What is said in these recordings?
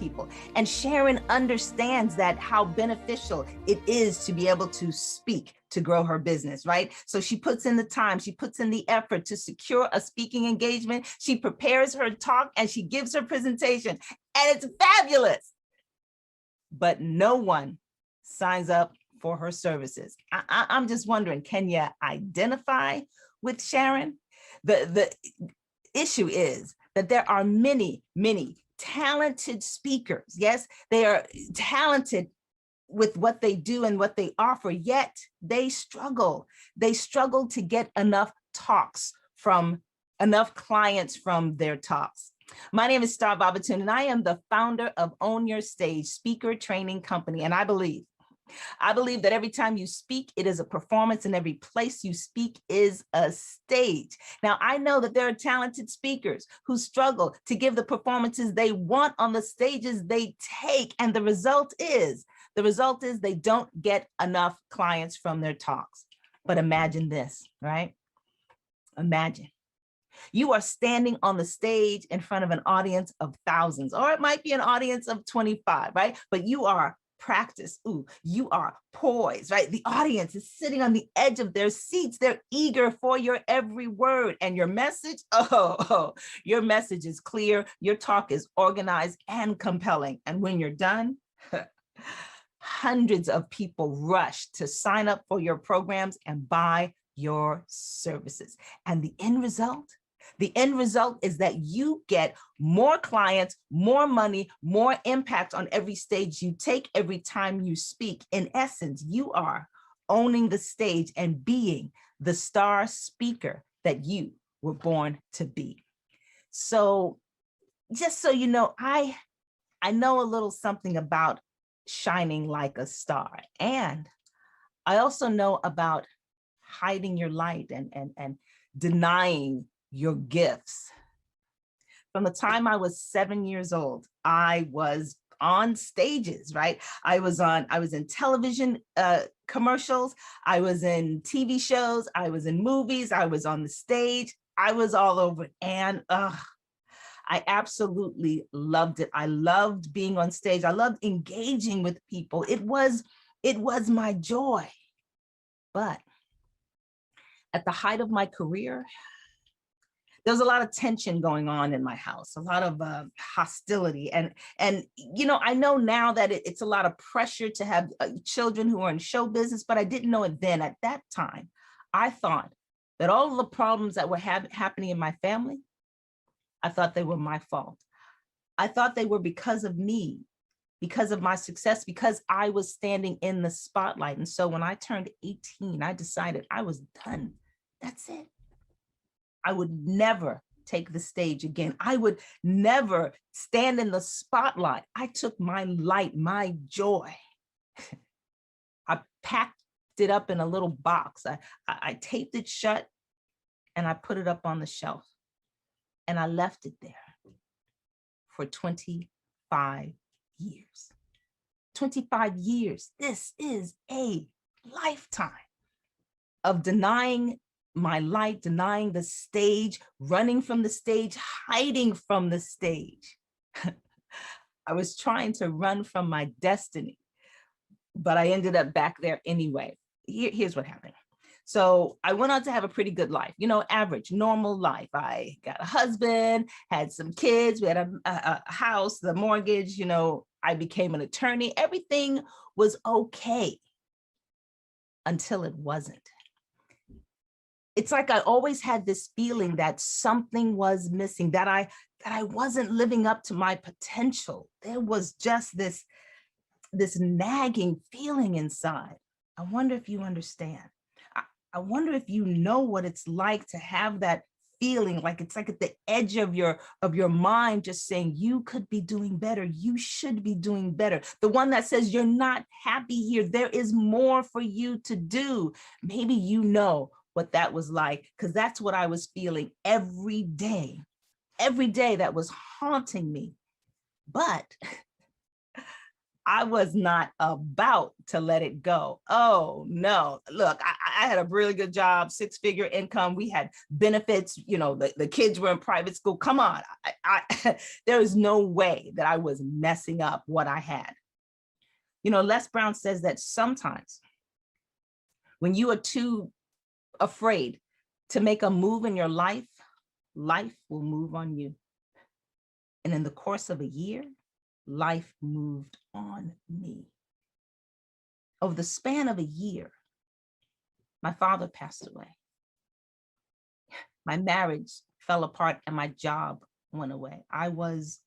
people. And Sharon understands that how beneficial it is to be able to speak to grow her business, right? So she puts in the time, she puts in the effort to secure a speaking engagement. She prepares her talk and she gives her presentation, and it's fabulous. But no one signs up for her services. I'm just wondering, can you identify with Sharon? The issue is that there are many, many talented speakers. Yes, they are talented with what they do and what they offer, yet they struggle. They struggle to get enough talks from enough clients from their talks. My name is Star Babatun, and I am the founder of Own Your Stage Speaker Training Company. And I believe that every time you speak, it is a performance, and every place you speak is a stage. Now, I know that there are talented speakers who struggle to give the performances they want on the stages they take. And the result is they don't get enough clients from their talks. But imagine this, right? Imagine you are standing on the stage in front of an audience of thousands, or it might be an audience of 25, right? But you are practiced. Ooh, you are poised, right? The audience is sitting on the edge of their seats. They're eager for your every word. And your message, your message is clear. Your talk is organized and compelling. And when you're done, hundreds of people rush to sign up for your programs and buy your services. And the end result is that you get more clients, more money, more impact on every stage you take, every time you speak. In essence, you are owning the stage and being the star speaker that you were born to be. So just so you know, I know a little something about shining like a star. And I also know about hiding your light and denying your gifts. From the time I was 7 years old, I was on stages, right? I was in television commercials, I was in TV shows, I was in movies, I was on the stage, I was all over. And I absolutely loved it. I loved being on stage. I loved engaging with people. It was my joy. But at the height of my career, there was a lot of tension going on in my house, a lot of hostility. And you know, I know now that it's a lot of pressure to have children who are in show business, but I didn't know it then. At that time, I thought that all of the problems that were happening in my family, I thought they were my fault. I thought they were because of me, because of my success, because I was standing in the spotlight. And so when I turned 18, I decided I was done. That's it. I would never take the stage again. I would never stand in the spotlight. I took my light, my joy. I packed it up in a little box. I taped it shut and I put it up on the shelf. And I left it there for 25 years. 25 years. This is a lifetime of denying my light, denying the stage, running from the stage, hiding from the stage. I was trying to run from my destiny, but I ended up back there anyway. Here's what happened. So I went on to have a pretty good life, you know, average, normal life. I got a husband, had some kids, we had a house, the mortgage, you know, I became an attorney. Everything was okay until it wasn't. It's like I always had this feeling that something was missing, that I wasn't living up to my potential. There was just this nagging feeling inside. I wonder if you understand. I wonder if you know what it's like to have that feeling, like it's like at the edge of your mind, just saying you could be doing better, you should be doing better. The one that says you're not happy here, there is more for you to do. Maybe you know what that was like, because that's what I was feeling every day that was haunting me. But I was not about to let it go. Oh no, look, I had a really good job, 6-figure income. We had benefits, the kids were in private school. Come on, there is no way that I was messing up what I had. Les Brown says that sometimes when you are too afraid to make a move in your life, life will move on you. And in the course of a year, life moved on me. Over the span of a year, my father passed away. My marriage fell apart and my job went away. I was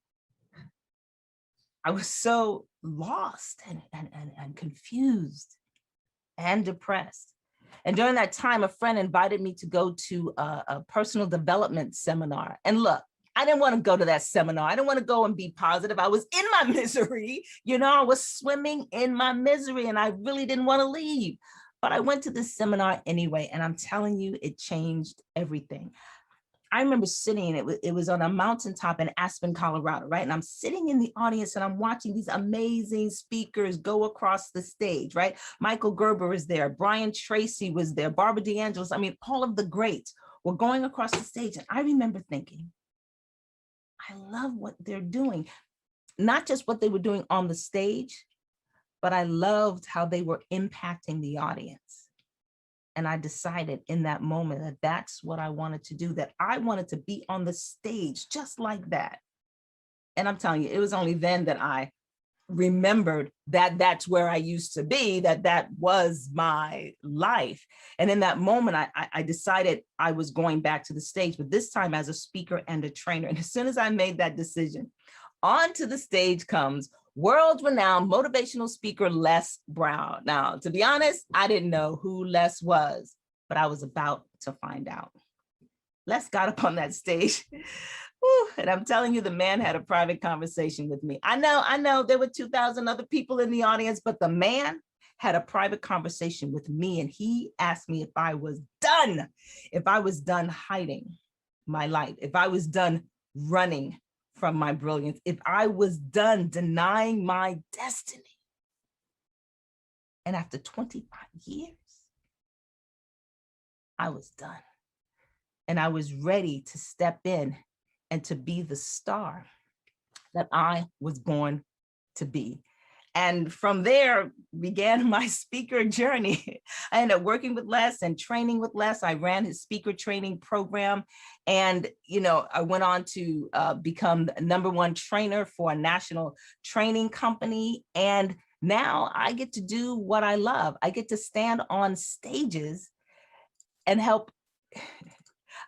so lost and confused and depressed. And during that time, a friend invited me to go to a personal development seminar. And look, I didn't want to go to that seminar. I didn't want to go and be positive. I was in my misery. I was swimming in my misery and I really didn't want to leave. But I went to this seminar anyway, and I'm telling you, it changed everything. I remember sitting, it was on a mountaintop in Aspen, Colorado, right? And I'm sitting in the audience and I'm watching these amazing speakers go across the stage, right? Michael Gerber is there, Brian Tracy was there, Barbara DeAngelis. I mean, all of the greats were going across the stage. And I remember thinking, I love what they're doing. Not just what they were doing on the stage, but I loved how they were impacting the audience. And I decided in that moment that that's what I wanted to do, that I wanted to be on the stage just like that. And I'm telling you, it was only then that I remembered that that's where I used to be, that was my life. And in that moment, I decided I was going back to the stage, but this time as a speaker and a trainer. And as soon as I made that decision, onto the stage comes world-renowned motivational speaker Les Brown. Now, to be honest, I didn't know who Les was, but I was about to find out. Les got up on that stage. Whew, and I'm telling you, the man had a private conversation with me. I know there were 2,000 other people in the audience, but the man had a private conversation with me. And he asked me if I was done hiding my light, if I was done running from my brilliance, if I was done denying my destiny. And after 25 years, I was done. And I was ready to step in and to be the star that I was born to be. And from there began my speaker journey. I ended up working with Les and training with Les. I ran his speaker training program. And, I went on to become the #1 trainer for a national training company. And now I get to do what I love. I get to stand on stages and help.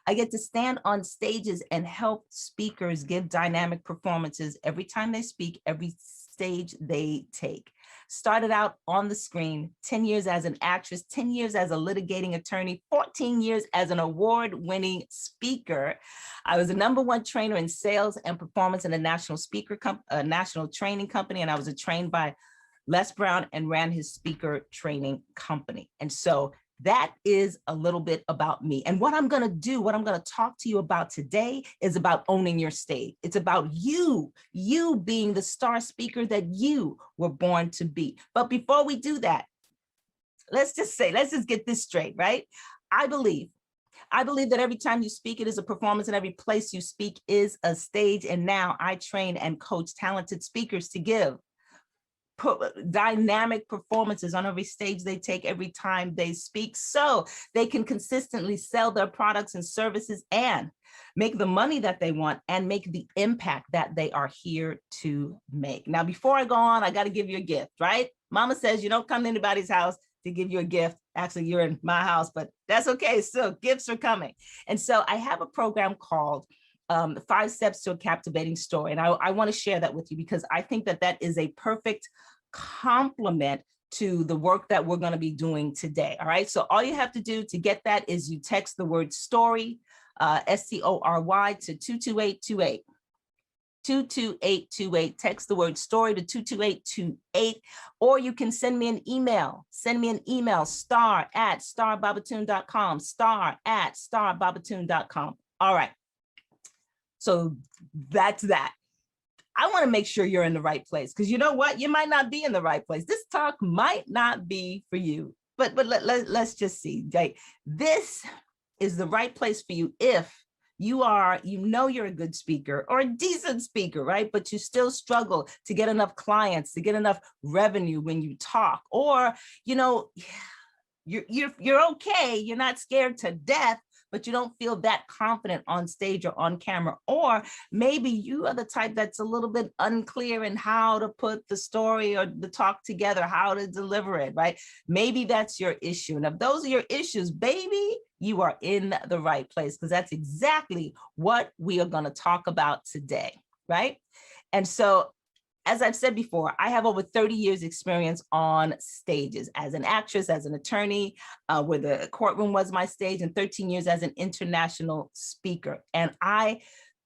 I get to stand on stages and help speakers give dynamic performances every time they speak, every stage they take. Started out on the screen, 10 years as an actress, 10 years as a litigating attorney, 14 years as an award-winning speaker. I was a #1 trainer in sales and performance in a national national training company, and I was trained by Les Brown and ran his speaker training company. And so that is a little bit about me. And what I'm going to talk to you about today is about owning your stage. It's about you being the star speaker that you were born to be. But before we do that, let's just get this straight, right? I believe that every time you speak, it is a performance, and every place you speak is a stage. And now I train and coach talented speakers to give dynamic performances on every stage they take, every time they speak, so they can consistently sell their products and services and make the money that they want and make the impact that they are here to make. Now, before I go on, I got to give you a gift, right? Mama says you don't come to anybody's house to give you a gift. Actually, you're in my house, but that's okay. Still, gifts are coming. And so I have a program called 5 Steps to a Captivating Story. And I want to share that with you because I think that is a perfect complement to the work that we're going to be doing today. All right. So all you have to do to get that is you text the word story, STORY, to 22828. 22828. Text the word story to 22828, or you can send me an email. star@starbabatoon.com, star@starbabatoon.com. All right. So that's that. I want to make sure you're in the right place, because you know what? You might not be in the right place. This talk might not be for you, but let's just see. Right? This is the right place for you if you're a good speaker or a decent speaker, right? But you still struggle to get enough clients, to get enough revenue when you talk, or, you're okay. You're not scared to death, but you don't feel that confident on stage or on camera. Or maybe you are the type that's a little bit unclear in how to put the story or the talk together, how to deliver it, right? Maybe that's your issue. And if those are your issues, baby, you are in the right place, because that's exactly what we are going to talk about today, right? And so, as I've said before, I have over 30 years experience on stages as an actress, as an attorney, where the courtroom was my stage, and 13 years as an international speaker. And I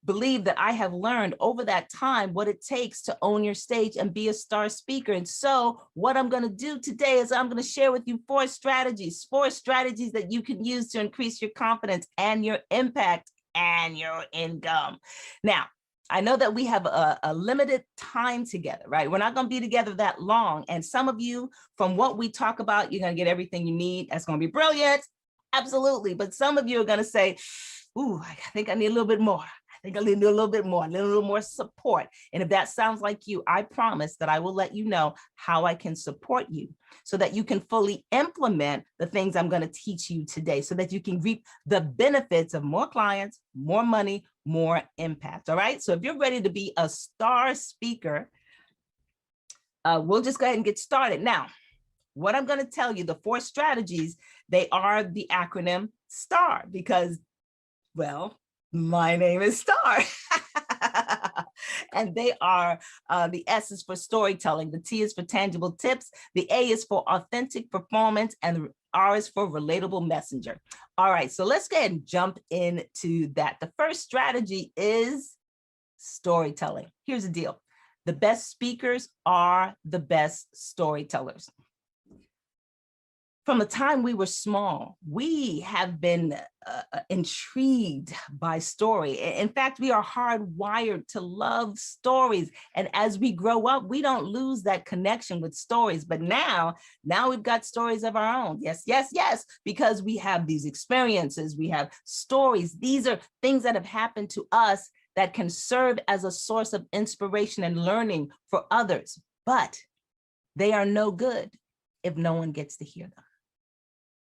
believe that I have learned over that time what it takes to own your stage and be a star speaker. And so what I'm going to do today is I'm going to share with you four strategies that you can use to increase your confidence and your impact and your income. Now, I know that we have a limited time together, right? We're not going to be together that long. And some of you, from what we talk about, you're going to get everything you need. That's going to be brilliant. Absolutely. But some of you are going to say, ooh, I think I need a little bit more. I think I need a little bit more, a little more support. And if that sounds like you, I promise that I will let you know how I can support you so that you can fully implement the things I'm going to teach you today, so that you can reap the benefits of more clients, more money, more impact. All right. So if you're ready to be a star speaker, we'll just go ahead and get started. Now, what I'm going to tell you, the four strategies, they are the acronym STAR, because, well, my name is Star. And they are, the S is for storytelling, the T is for tangible tips, the A is for authentic performance, and the R is for relatable messenger. All right, so let's go ahead and jump into that. The first strategy is storytelling. Here's the deal. The best speakers are the best storytellers. From the time we were small, we have been intrigued by story. In fact, we are hardwired to love stories. And as we grow up, we don't lose that connection with stories. But now we've got stories of our own. Yes, yes, yes, because we have these experiences, we have stories. These are things that have happened to us that can serve as a source of inspiration and learning for others. But they are no good if no one gets to hear them.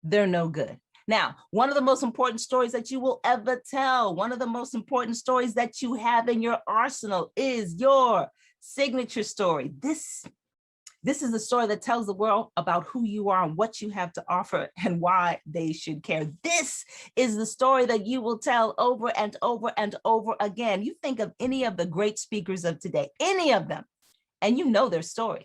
They're no good. Now, one of the most important stories that you will ever tell, one of the most important stories that you have in your arsenal is your signature story. This is the story that tells the world about who you are and what you have to offer and why they should care. This is the story that you will tell over and over and over again. You think of any of the great speakers of today, any of them, and you know their stories.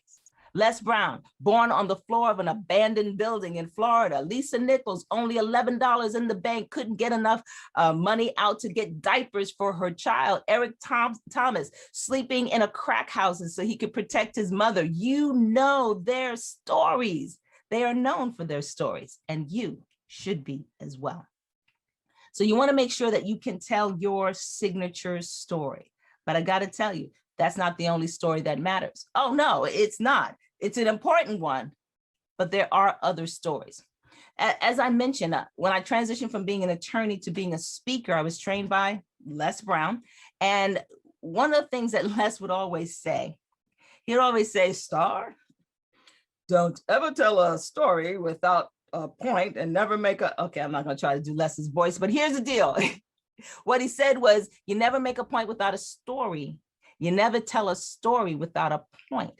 Les Brown, born on the floor of an abandoned building in Florida. Lisa Nichols, only $11 in the bank, couldn't get enough money out to get diapers for her child. Eric Thomas, sleeping in a crack house so he could protect his mother. You know their stories. They are known for their stories, and you should be as well. So you want to make sure that you can tell your signature story. But I got to tell you, that's not the only story that matters. Oh, no, it's not. It's an important one, but there are other stories. As I mentioned, when I transitioned from being an attorney to being a speaker, I was trained by Les Brown. And one of the things that Les would always say, he'd always say, Star, don't ever tell a story without a point and never make okay, I'm not going to try to do Les's voice, but here's the deal. What he said was, you never make a point without a story. You never tell a story without a point.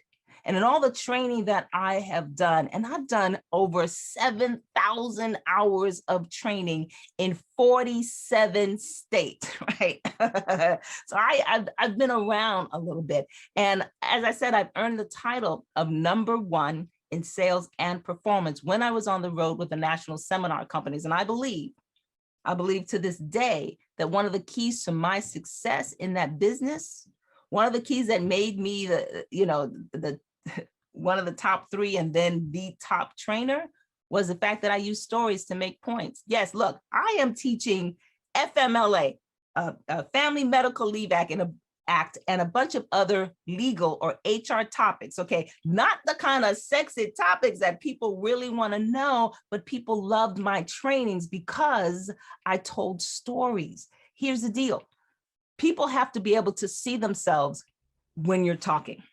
And in all the training that I have done, and I've done over 7,000 hours of training in 47 states, right? So I've been around a little bit. And as I said, I've earned the title of #1 in sales and performance when I was on the road with the national seminar companies. And I believe to this day that one of the keys to my success in that business, one of the keys that made me one of the top 3 and then the top trainer was the fact that I use stories to make points. Yes, look, I am teaching FMLA, Family Medical Leave Act, in Act and a bunch of other legal or HR topics, okay? Not the kind of sexy topics that people really want to know, but people loved my trainings because I told stories. Here's the deal. People have to be able to see themselves when you're talking,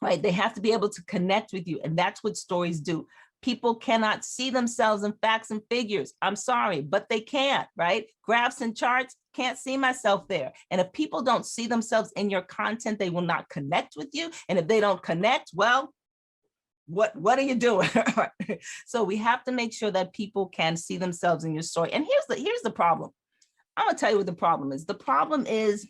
right? They have to be able to connect with you, and that's what stories do. People cannot see themselves in facts and figures. I'm sorry, but they can't, right? Graphs and charts, can't see myself there. And if people don't see themselves in your content, they will not connect with you. And if they don't connect, well, what are you doing? So we have to make sure that people can see themselves in your story. And here's the problem. I'm gonna tell you what the problem is. The problem is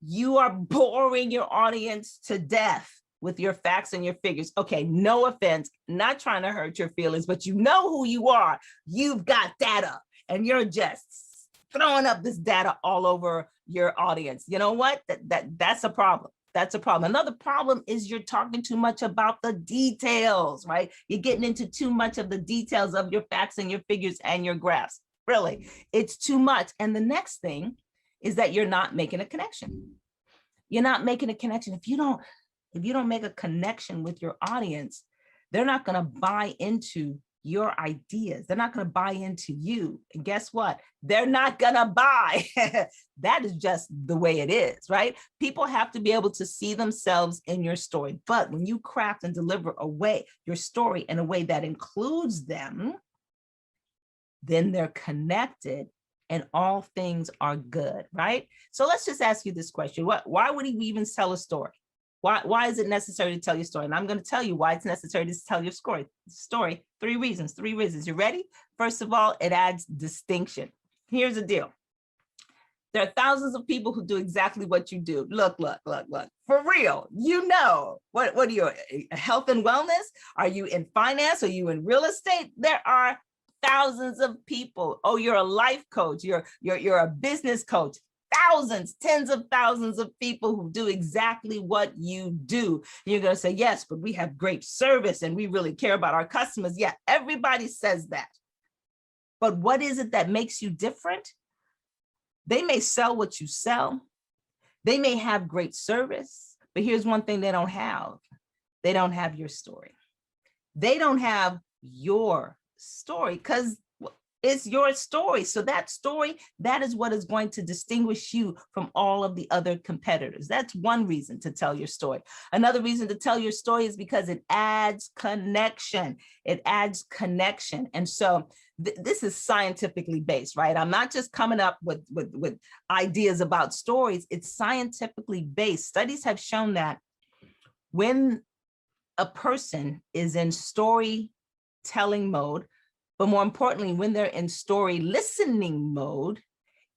you are boring your audience to death with your facts and your figures. Okay, no offense, not trying to hurt your feelings, but you know who you are. You've got data and you're just throwing up this data all over your audience. You know what? That's a problem. That's a problem. Another problem is you're talking too much about the details, right? You're getting into too much of the details of your facts and your figures and your graphs. Really, it's too much. And the next thing is that you're not making a connection. You're not making a connection. If you don't make a connection with your audience, they're not going to buy into your ideas. They're not going to buy into you. And guess what? They're not going to buy. That is just the way it is, right? People have to be able to see themselves in your story. But when you craft and deliver your story in a way that includes them, then they're connected and all things are good, right? So let's just ask you this question. Why would we even tell a story? Why is it necessary to tell your story? And I'm going to tell you why it's necessary to tell your story. Three reasons. You ready? First of all, it adds distinction. Here's the deal. There are thousands of people who do exactly what you do. Look. For real, you know, what are you, health and wellness? Are you in finance? Are you in real estate? There are thousands of people. Oh, you're a life coach. You're a business coach. Thousands, tens of thousands of people who do exactly what you do. You're going to say, yes, but we have great service and we really care about our customers. Yeah, everybody says that. But what is it that makes you different? They may sell what you sell. They may have great service, but here's one thing they don't have. They don't have your story. They don't have your story because it's your story. So that story, that is what is going to distinguish you from all of the other competitors. That's one reason to tell your story. Another reason to tell your story is because it adds connection. It adds connection. And so this is scientifically based, right? I'm not just coming up with ideas about stories. It's scientifically based. Studies have shown that when a person is in storytelling mode, but more importantly, when they're in story listening mode,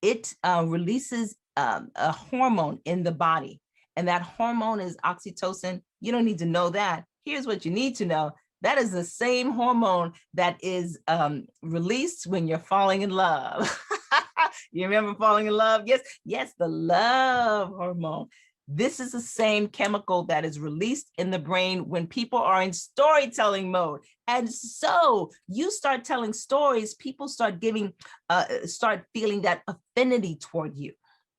it releases a hormone in the body. And that hormone is oxytocin. You don't need to know that. Here's what you need to know. That is the same hormone that is released when you're falling in love. You remember falling in love? Yes, the love hormone. This is the same chemical that is released in the brain when people are in storytelling mode. And so you start telling stories, people start feeling that affinity toward you,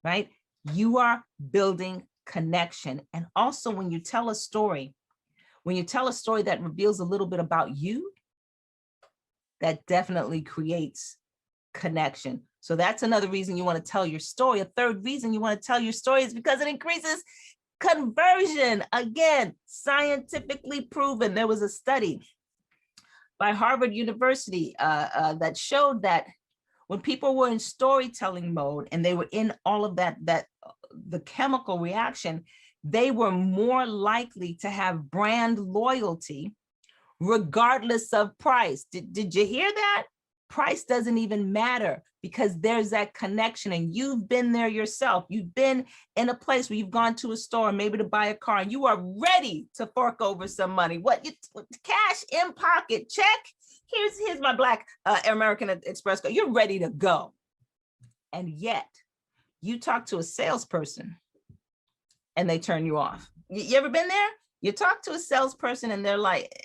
right? You are building connection. And also when you tell a story that reveals a little bit about you, that definitely creates connection. So that's another reason you want to tell your story. A third reason you want to tell your story is because it increases conversion. Again, scientifically proven. There was a study by Harvard University that showed that when people were in storytelling mode and they were in all of the chemical reaction, they were more likely to have brand loyalty regardless of price. Did you hear that? Price doesn't even matter because there's that connection and you've been there yourself. You've been in a place where you've gone to a store, maybe to buy a car, and you are ready to fork over some money. Cash in pocket, check. Here's my Black American Express card. You're ready to go. And yet you talk to a salesperson and they turn you off. You ever been there? You talk to a salesperson and they're like,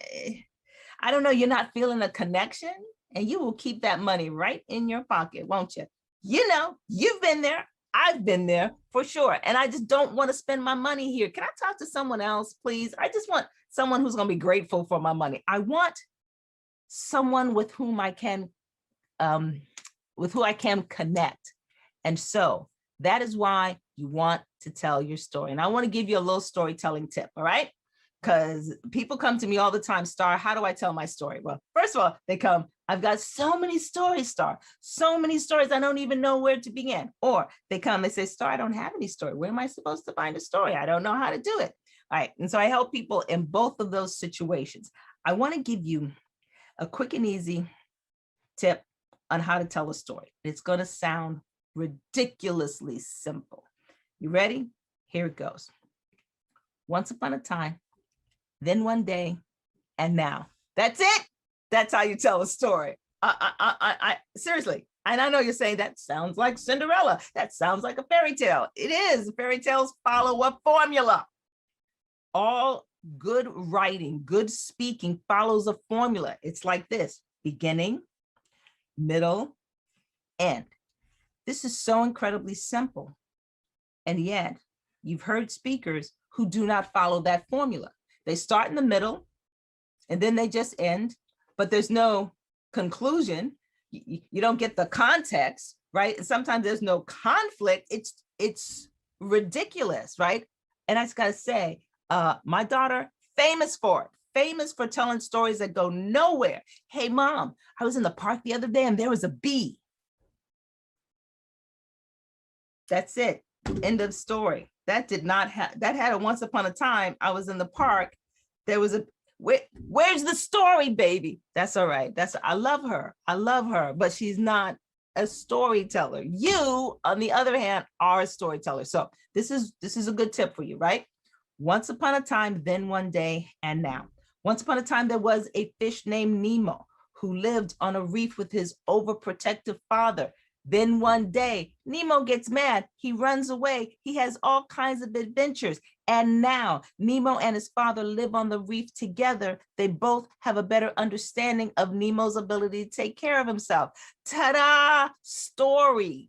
I don't know, you're not feeling a connection. And you will keep that money right in your pocket, won't you? You know, you've been there. I've been there for sure. And I just don't want to spend my money here. Can I talk to someone else, please? I just want someone who's going to be grateful for my money. I want someone with whom I can connect. And so that is why you want to tell your story. And I want to give you a little storytelling tip, all right? Because people come to me all the time, Star, how do I tell my story? Well, first of all, they come, I've got so many stories, Star, so many stories, I don't even know where to begin. Or they come, they say, Star, I don't have any story. Where am I supposed to find a story? I don't know how to do it. All right, and so I help people in both of those situations. I want to give you a quick and easy tip on how to tell a story. It's going to sound ridiculously simple. You ready? Here it goes. Once upon a time, then one day, and now. That's it. That's how you tell a story. Seriously. And I know you're saying that sounds like Cinderella. That sounds like a fairy tale. It is. Fairy tales follow a formula. All good writing, good speaking follows a formula. It's like this: beginning, middle, end. This is so incredibly simple. And yet, you've heard speakers who do not follow that formula. They start in the middle, and then they just end, but there's no conclusion. You don't get the context, right? And sometimes there's no conflict. It's ridiculous, right? And I just gotta say, my daughter, famous for telling stories that go nowhere. Hey, Mom, I was in the park the other day and there was a bee. That's it. End of story. That did not have, that had a once upon a time. I was in the park. There was a, where's the story, baby? That's all right. I love her. I love her, but she's not a storyteller. You, on the other hand, are a storyteller. So this is a good tip for you, right? Once upon a time, then one day, and now. Once upon a time, there was a fish named Nemo who lived on a reef with his overprotective father. Then one day, Nemo gets mad. He runs away. He has all kinds of adventures. And now Nemo and his father live on the reef together. They both have a better understanding of Nemo's ability to take care of himself. Ta-da! Story.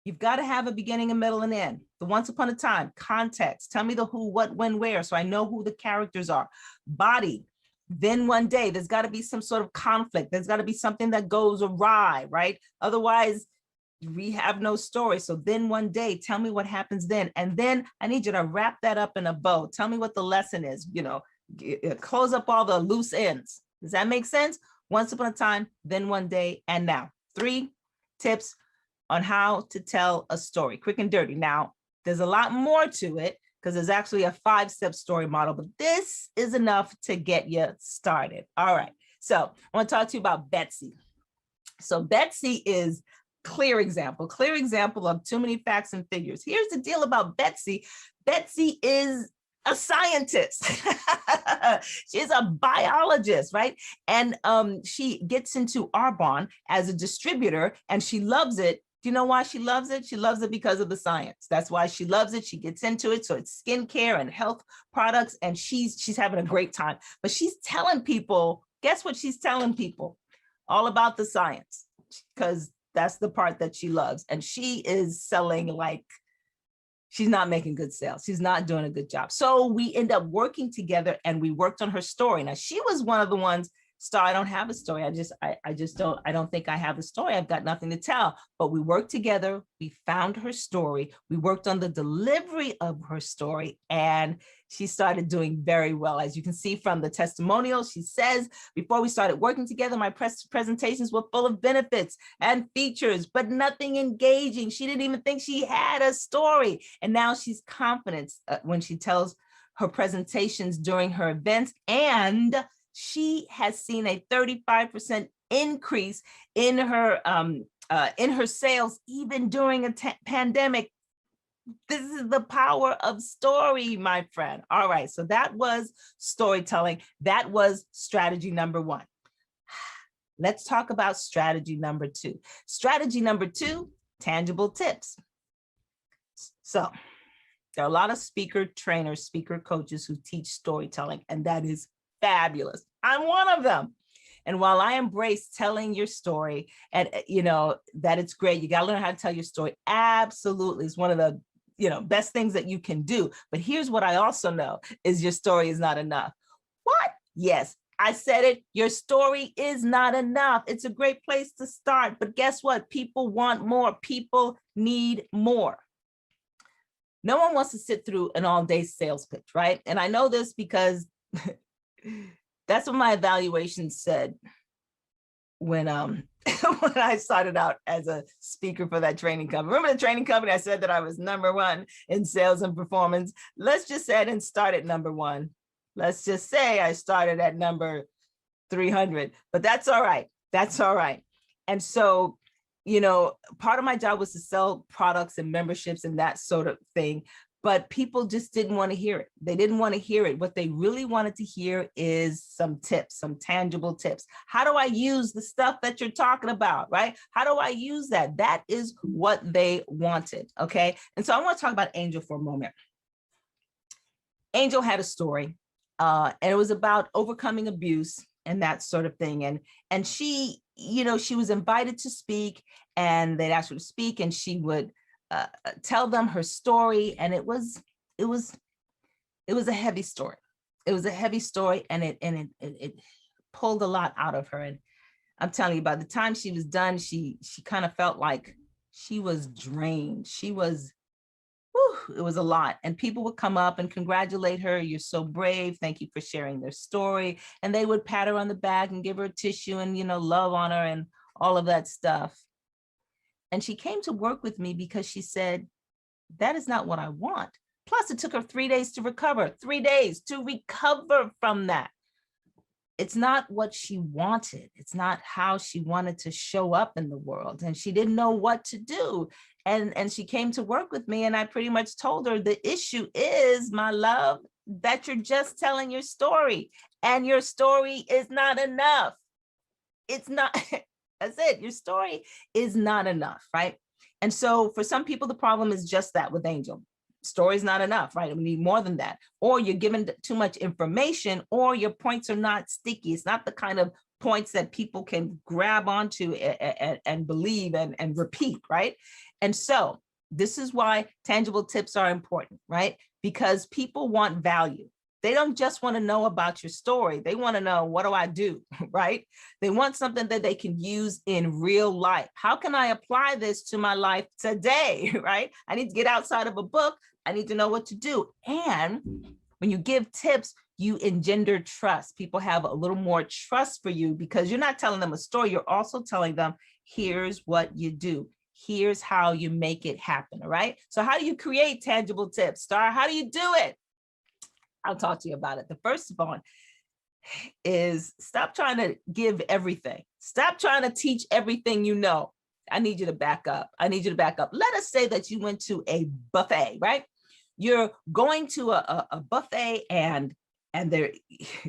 You've got to have a beginning, a middle, and end. The once upon a time, context. Tell me the who, what, when, where, so I know who the characters are. Body. Then one day, there's got to be some sort of conflict. There's got to be something that goes awry, right? Otherwise, we have no story. So then one day, tell me what happens then. And then I need you to wrap that up in a bow. Tell me what the lesson is, close up all the loose ends. Does that make sense? Once upon a time, then one day, and now. 3 tips on how to tell a story, quick and dirty. Now, there's a lot more to it because there's actually a 5-step story model, but this is enough to get you started. All right, so I want to talk to you about Betsy. So Betsy is clear example of too many facts and figures. Here's the deal about Betsy. Betsy is a scientist. She's a biologist, right? And she gets into Arbonne as a distributor and she loves it. Do you know why she loves it? She loves it because of the science. That's why she loves it. She gets into it. So it's skincare and health products, and she's having a great time. But she's telling people, guess what she's telling people? All about the science, because that's the part that she loves. And she is selling like, she's not making good sales. She's not doing a good job. So we end up working together and we worked on her story. Now, she was one of the ones, Star, I don't have a story. I don't think I have a story. I've got nothing to tell. But we worked together. We found her story. We worked on the delivery of her story, and she started doing very well. As you can see from the testimonial, she says, before we started working together, my presentations were full of benefits and features, but nothing engaging. She didn't even think she had a story. And now she's confident when she tells her presentations during her events, and she has seen a 35% increase in her sales, even during a pandemic. This is the power of story, my friend. All right, so that was storytelling. That was strategy number 1. Let's talk about strategy number 2. Strategy number 2, tangible tips. So there are a lot of speaker trainers, speaker coaches who teach storytelling, and that is fabulous. I'm one of them. And while I embrace telling your story and, that it's great, you got to learn how to tell your story. Absolutely. It's one of the, best things that you can do. But here's what I also know is your story is not enough. What? Yes, I said it. Your story is not enough. It's a great place to start. But guess what? People want more. People need more. No one wants to sit through an all-day sales pitch, right? And I know this because that's what my evaluation said when when I started out as a speaker for that training company. Remember the training company? I said that I was #1 in sales and performance. Let's just say I didn't start at #1. Let's just say I started at number 300, but that's all right. That's all right. And so, part of my job was to sell products and memberships and that sort of thing, but people just didn't want to hear it. They didn't want to hear it. What they really wanted to hear is some tips, some tangible tips. How do I use the stuff that you're talking about, right? How do I use that? That is what they wanted, okay? And so I want to talk about Angel for a moment. Angel had a story, and it was about overcoming abuse and that sort of thing. And she, she was invited to speak, and they'd ask her to speak, and she would tell them her story. And it was a heavy story. It was a heavy story, and it pulled a lot out of her. And I'm telling you, by the time she was done, she kind of felt like she was drained. It was a lot. And people would come up and congratulate her. You're so brave. Thank you for sharing their story. And they would pat her on the back and give her a tissue and, love on her and all of that stuff. And she came to work with me because she said, that is not what I want. Plus, it took her 3 days to recover, 3 days to recover from that. It's not what she wanted. It's not how she wanted to show up in the world. And she didn't know what to do. And she came to work with me, and I pretty much told her the issue is, my love, that you're just telling your story, and your story is not enough. It's not, that's it. Your story is not enough, right? And so for some people, the problem is just that with Angel. Story's not enough, right? We need more than that. Or you're given too much information, or your points are not sticky. It's not the kind of points that people can grab onto and believe and repeat, right? And so this is why tangible tips are important, right? Because people want value. They don't just want to know about your story. They want to know, what do I do, right? They want something that they can use in real life. How can I apply this to my life today, right? I need to get outside of a book. I need to know what to do. And when you give tips, you engender trust. People have a little more trust for you because you're not telling them a story. You're also telling them, here's what you do. Here's how you make it happen, all right? So how do you create tangible tips, Star? How do you do it? I'll talk to you about it. The first one is stop trying to give everything. Stop trying to teach everything you know. I need you to back up. I need you to back up. Let us say that you went to a buffet, right? You're going to a buffet and there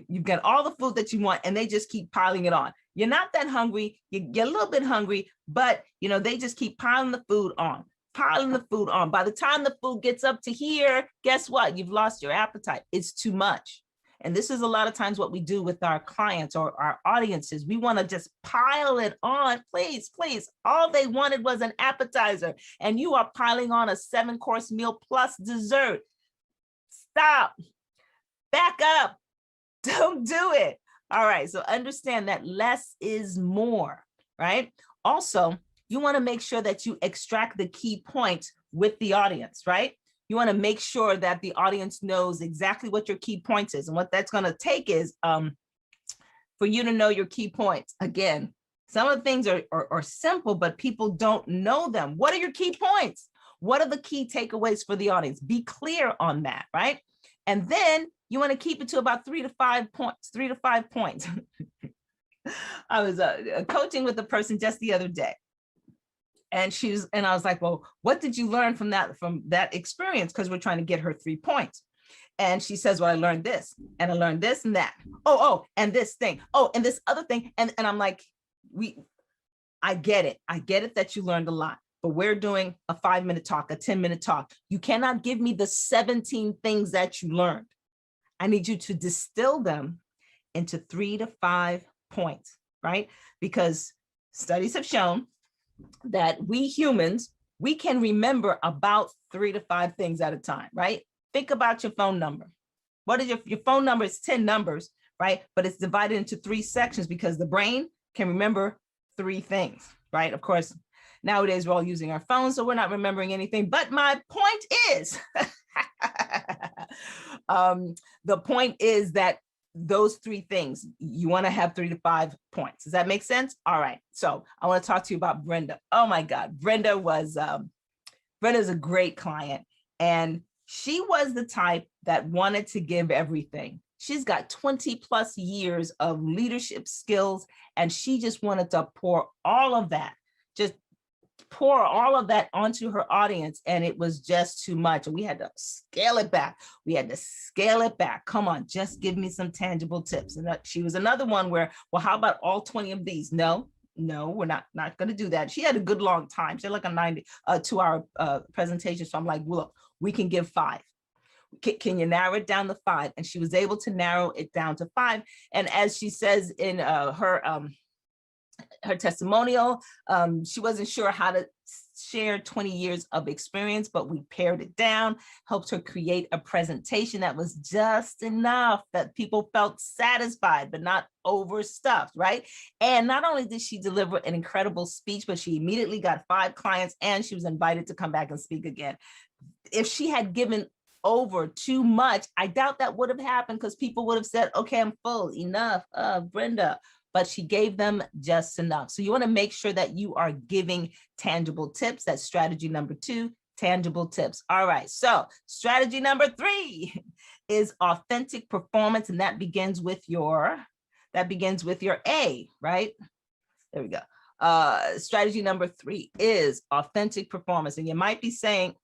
you've got all the food that you want, and they just keep piling it on. You're not that hungry. You're a little bit hungry, but they just keep piling the food on. By the time the food gets up to here, guess what? You've lost your appetite. It's too much. And this is a lot of times what we do with our clients or our audiences. We want to just pile it on. Please, please. All they wanted was an appetizer, and you are piling on a 7-course meal plus dessert. Stop. Back up. Don't do it. All right. So understand that less is more, right? Also, you want to make sure that you extract the key points with the audience, right? You want to make sure that the audience knows exactly what your key points is. And what that's going to take is for you to know your key points. Again, some of the things are simple, but people don't know them. What are your key points? What are the key takeaways for the audience? Be clear on that, right? And then you want to keep it to about 3 to 5 points, 3 to 5 points. I was coaching with a person just the other day. And I was like, well, what did you learn from that experience? Because we're trying to get her 3 points. And she says, well, I learned this, and I learned this and that. Oh, and this thing. Oh, and this other thing. And I'm like, I get it. I get it that you learned a lot, but we're doing a 5-minute talk, a 10-minute talk. You cannot give me the 17 things that you learned. I need you to distill them into 3 to 5 points. right? Because studies have shown that we humans, we can remember about 3 to 5 things at a time, right? Think about your phone number. What is your phone number is 10 numbers, right? But it's divided into 3 sections because the brain can remember 3 things, right? Of course, nowadays we're all using our phones, so we're not remembering anything. But my point is, the point is that those 3 things, you want to have 3 to 5 points. Does that make sense? All right. So I want to talk to you about Brenda. Oh my God. Brenda's a great client. And she was the type that wanted to give everything. She's got 20 plus years of leadership skills, and she just wanted to pour all of that, just pour all of that onto her audience, and it was just too much. And we had to scale it back. Come on, just give me some tangible tips. And she was another one where, well, how about all 20 of these? No, we're not going to do that. She had a good long time. She had like a 2-hour presentation. So I'm like, well, look, we can give 5. Can you narrow it down to 5? And she was able to narrow it down to 5. And as she says in her testimonial, she wasn't sure how to share 20 years of experience, but we pared it down, helped her create a presentation that was just enough that people felt satisfied, but not overstuffed, right? And not only did she deliver an incredible speech, but she immediately got 5 clients and she was invited to come back and speak again. If she had given over too much, I doubt that would have happened, because people would have said, okay, I'm full, enough, Brenda. But she gave them just enough. So you want to make sure that you are giving tangible tips. That's strategy number 2, tangible tips. All right, so strategy number 3 is authentic performance, and that begins with your A, right? There we go. Strategy number 3 is authentic performance. And you might be saying,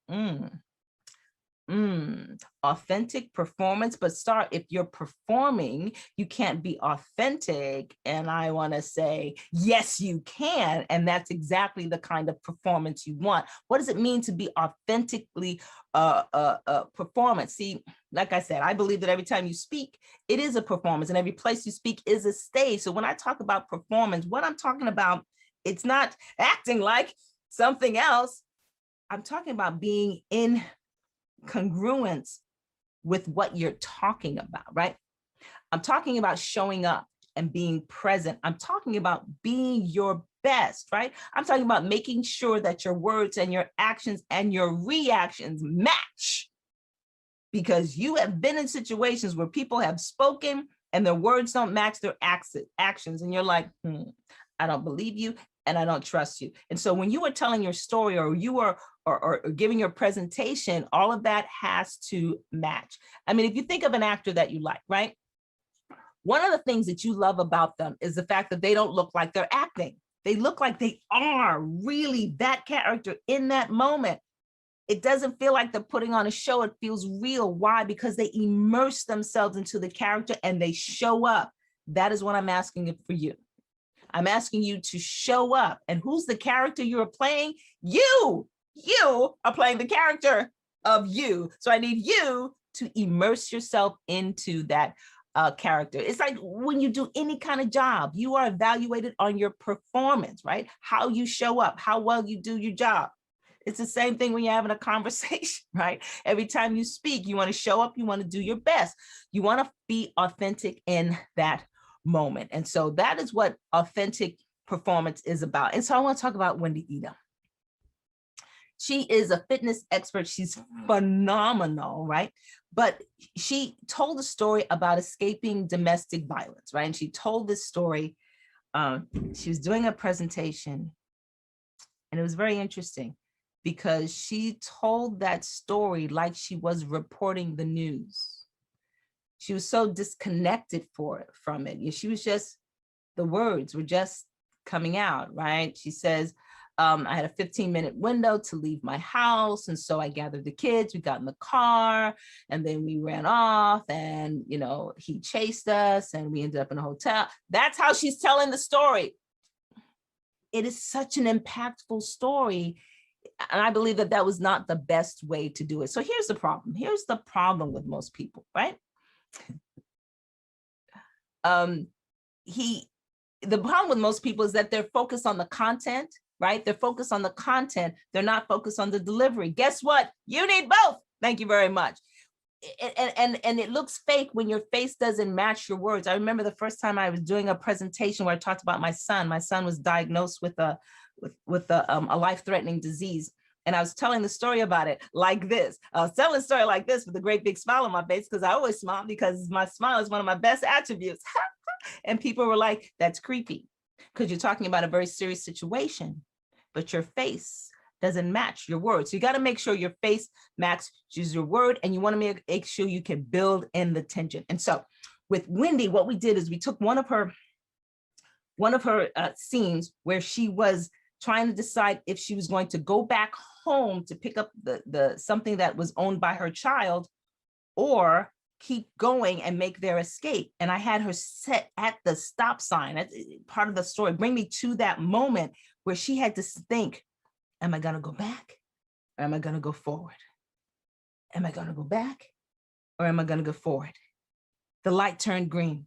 authentic performance, but start, if you're performing, you can't be authentic. And I want to say, yes, you can. And that's exactly the kind of performance you want. What does it mean to be authentically performance? See, like I said, I believe that every time you speak, it is a performance, and every place you speak is a stage. So when I talk about performance, what I'm talking about, it's not acting like something else. I'm talking about being in congruence with what you're talking about, right? I'm talking about showing up and being present. I'm talking about being your best, right? I'm talking about making sure that your words and your actions and your reactions match, because you have been in situations where people have spoken and their words don't match their actions. And you're like, I don't believe you and I don't trust you. And so when you are telling your story, or you are or giving your presentation, all of that has to match. I mean, if you think of an actor that you like, right? One of the things that you love about them is the fact that they don't look like they're acting. They look like they are really that character in that moment. It doesn't feel like they're putting on a show. It feels real. Why? Because they immerse themselves into the character and they show up. That is what I'm asking for you. I'm asking you to show up. And who's the character you're playing? You are playing the character of you. So I need you to immerse yourself into that character. It's like when you do any kind of job, you are evaluated on your performance, right? How you show up, how well you do your job. It's the same thing when you're having a conversation, right? Every time you speak, you want to show up, you want to do your best. You want to be authentic in that moment. And so that is what authentic performance is about. And so I want to talk about Wendy Ida. She is a fitness expert. She's phenomenal, right? But she told a story about escaping domestic violence, right? And she told this story. She was doing a presentation, and it was very interesting because she told that story like she was reporting the news. She was so disconnected from it. She was just, the words were just coming out, right? She says, I had a 15-minute window to leave my house. And so I gathered the kids, we got in the car, and then we ran off, and, you know, he chased us and we ended up in a hotel. That's how she's telling the story. It is such an impactful story. And I believe that that was not the best way to do it. So here's the problem. Here's the problem with most people, right? the problem with most people is that they're focused on the content, right? They're focused on the content. They're not focused on the delivery. Guess what? You need both. Thank you very much. And it looks fake when your face doesn't match your words. I remember the first time I was doing a presentation where I talked about my son. My son was diagnosed with a life-threatening disease. And I was telling the story about it like this. I was telling the story like this with a great big smile on my face, because I always smile, because my smile is one of my best attributes. And people were like, that's creepy, because you're talking about a very serious situation, but your face doesn't match your words. So you got to make sure your face matches your word, and you want to make sure you can build in the tension. And so with Wendy, what we did is we took one of her scenes where she was trying to decide if she was going to go back home to pick up the something that was owned by her child, or keep going and make their escape. And I had her set at the stop sign. That's part of the story. Bring me to that moment where she had to think, am I going to go back, or am I going to go forward? Am I going to go back, or am I going to go forward? The light turned green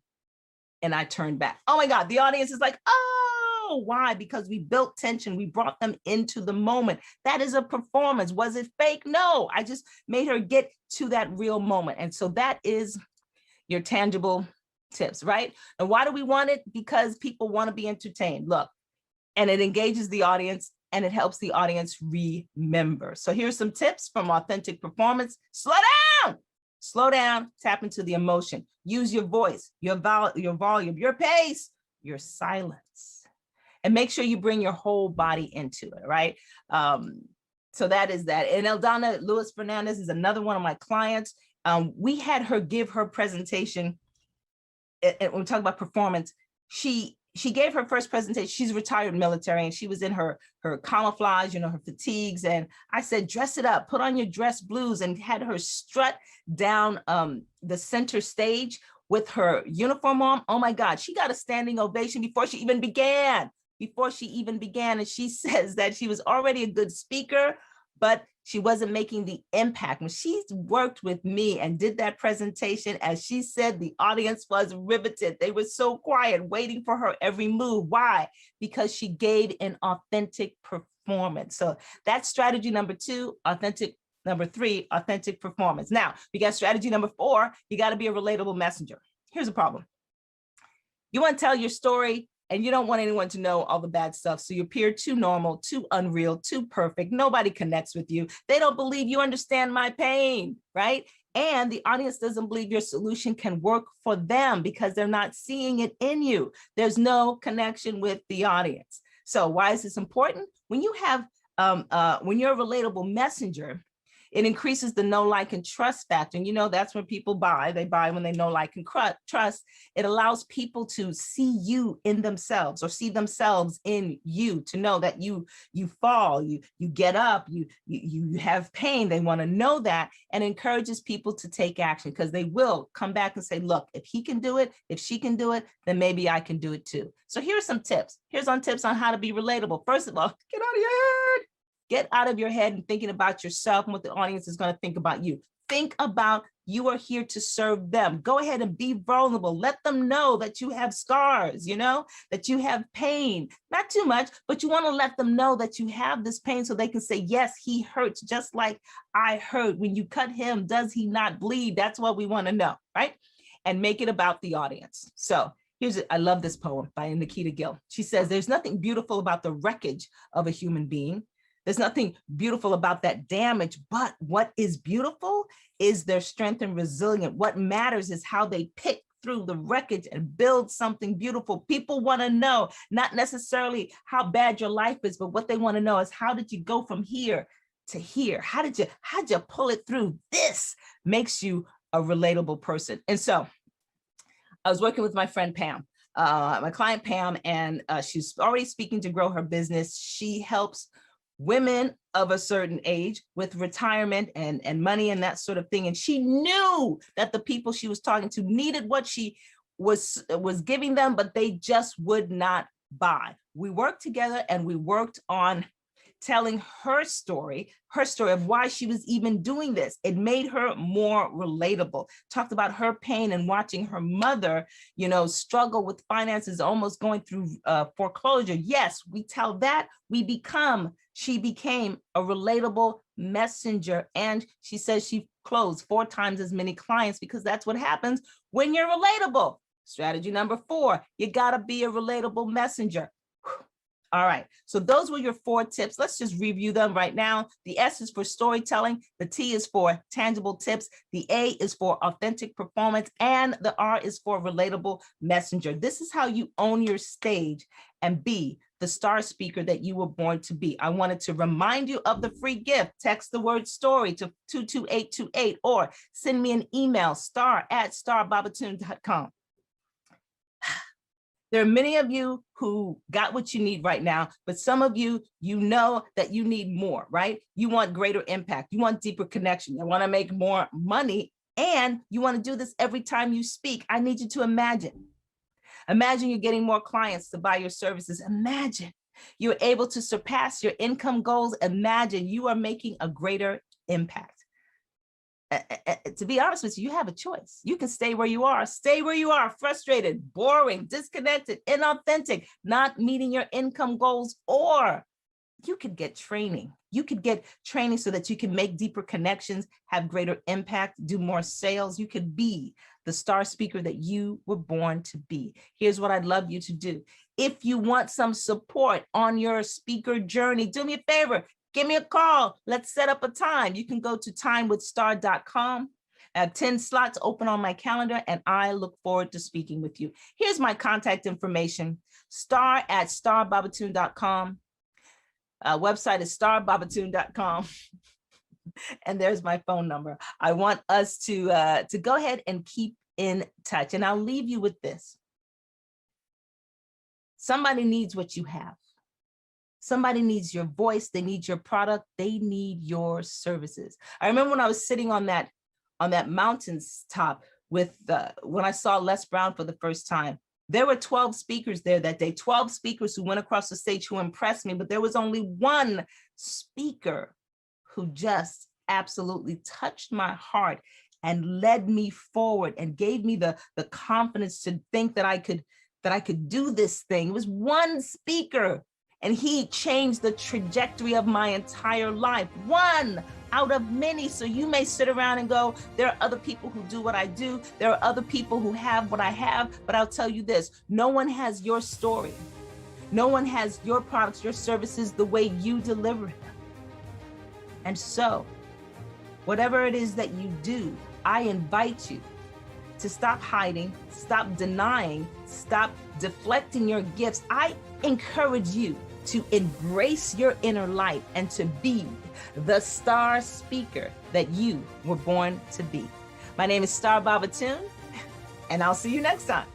and I turned back. Oh my God, the audience is like, oh, why? Because we built tension. We brought them into the moment. That is a performance. Was it fake? No, I just made her get to that real moment. And so that is your tangible tips, right? And why do we want it? Because people want to be entertained. Look, and it engages the audience, and it helps the audience remember. So here's some tips from authentic performance. Slow down, tap into the emotion. Use your voice, your volume, your pace, your silence. And make sure you bring your whole body into it, right? So that is that. And Eldana Lewis Fernandez is another one of my clients. We had her give her presentation, and when we talk about performance, she gave her first presentation. She's retired military, and she was in her camouflage, her fatigues. And I said, dress it up, put on your dress blues, and had her strut down the center stage with her uniform on. Oh my God, she got a standing ovation before she even began. And she says that she was already a good speaker, but she wasn't making the impact. When she worked with me and did that presentation, as she said, the audience was riveted. They were so quiet, waiting for her every move. Why? Because she gave an authentic performance. So that's strategy number 2, authentic. Number 3, authentic performance. Now, we got strategy number 4, you got to be a relatable messenger. Here's a problem. You want to tell your story, and you don't want anyone to know all the bad stuff. So you appear too normal, too unreal, too perfect. Nobody connects with you. They don't believe you understand my pain, right? And the audience doesn't believe your solution can work for them because they're not seeing it in you. There's no connection with the audience. So why is this important? When you have, when you're a relatable messenger, it increases the know, like, and trust factor. And that's when people buy. They buy when they know, like, and trust. It allows people to see you in themselves, or see themselves in you, to know that you fall, you get up, you have pain. They want to know that, and encourages people to take action, because they will come back and say, look, if he can do it, if she can do it, then maybe I can do it too. So here's some tips. Here's some tips on how to be relatable. First of all, get out of your head. Get out of your head and thinking about yourself and what the audience is going to think about you. Think about you are here to serve them. Go ahead and be vulnerable. Let them know that you have scars, that you have pain. Not too much, but you want to let them know that you have this pain, so they can say, yes, he hurts just like I hurt. When you cut him, does he not bleed? That's what we want to know, right? And make it about the audience. So I love this poem by Nikita Gill. She says, there's nothing beautiful about the wreckage of a human being. There's nothing beautiful about that damage, but what is beautiful is their strength and resilience. What matters is how they pick through the wreckage and build something beautiful. People want to know, not necessarily how bad your life is, but what they want to know is, how did you go from here to here? How'd you pull it through? This makes you a relatable person. And so I was working with my friend Pam, my client Pam, and she's already speaking to grow her business. She helps women of a certain age with retirement and money and that sort of thing. And she knew that the people she was talking to needed what she was giving them, but they just would not buy. We worked together, and we worked on telling her story of why she was even doing this. It made her more relatable. Talked about her pain and watching her mother, struggle with finances, almost going through foreclosure. Yes, we tell that, she became a relatable messenger. And she says she closed 4 times as many clients because that's what happens when you're relatable. Strategy number 4, you gotta be a relatable messenger. All right, so those were your 4 tips. Let's just review them right now. The S is for storytelling. The T is for tangible tips. The A is for authentic performance. And the R is for relatable messenger. This is how you own your stage and be the star speaker that you were born to be. I wanted to remind you of the free gift. Text the word story to 22828 or send me an email, star@starbabatoon.com. There are many of you who got what you need right now, but some of you, know that you need more, right? You want greater impact. You want deeper connection. You want to make more money, and you want to do this every time you speak. I need you to imagine. Imagine you're getting more clients to buy your services. Imagine you're able to surpass your income goals. Imagine you are making a greater impact. To be honest with you, you have a choice. You can stay where you are, frustrated, boring, disconnected, inauthentic, not meeting your income goals, or you could get training. You could get training so that you can make deeper connections, have greater impact, do more sales. You could be the star speaker that you were born to be. Here's what I'd love you to do. If you want some support on your speaker journey, do me a favor. Give me a call. Let's set up a time. You can go to timewithstar.com. I have 10 slots open on my calendar, and I look forward to speaking with you. Here's my contact information, star@starbabatoon.com. Website is starbabatoon.com. And there's my phone number. I want us to go ahead and keep in touch. And I'll leave you with this. Somebody needs what you have. Somebody needs your voice. They need your product. They need your services. I remember when I was sitting on that mountain's top with when I saw Les Brown for the first time. There were 12 speakers there that day, 12 speakers who went across the stage who impressed me, but there was only one speaker who just absolutely touched my heart and led me forward and gave me the confidence to think that I could do this thing. It was one speaker, and he changed the trajectory of my entire life. One out of many. So you may sit around and go, there are other people who do what I do. There are other people who have what I have, but I'll tell you this, no one has your story. No one has your products, your services the way you deliver them. And so whatever it is that you do, I invite you to stop hiding, stop denying, stop deflecting your gifts. I encourage you to embrace your inner light and to be the star speaker that you were born to be. My name is Star Babatoon, and I'll see you next time.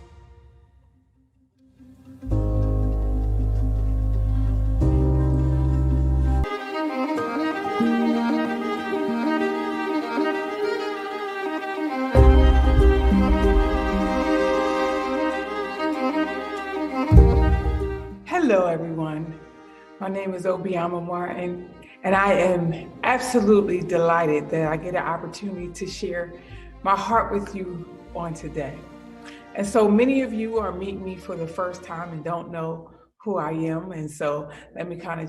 Hello, everyone. My name is Obiama Martin, and I am absolutely delighted that I get an opportunity to share my heart with you on today. And so many of you are meeting me for the first time and don't know who I am. And so let me kind of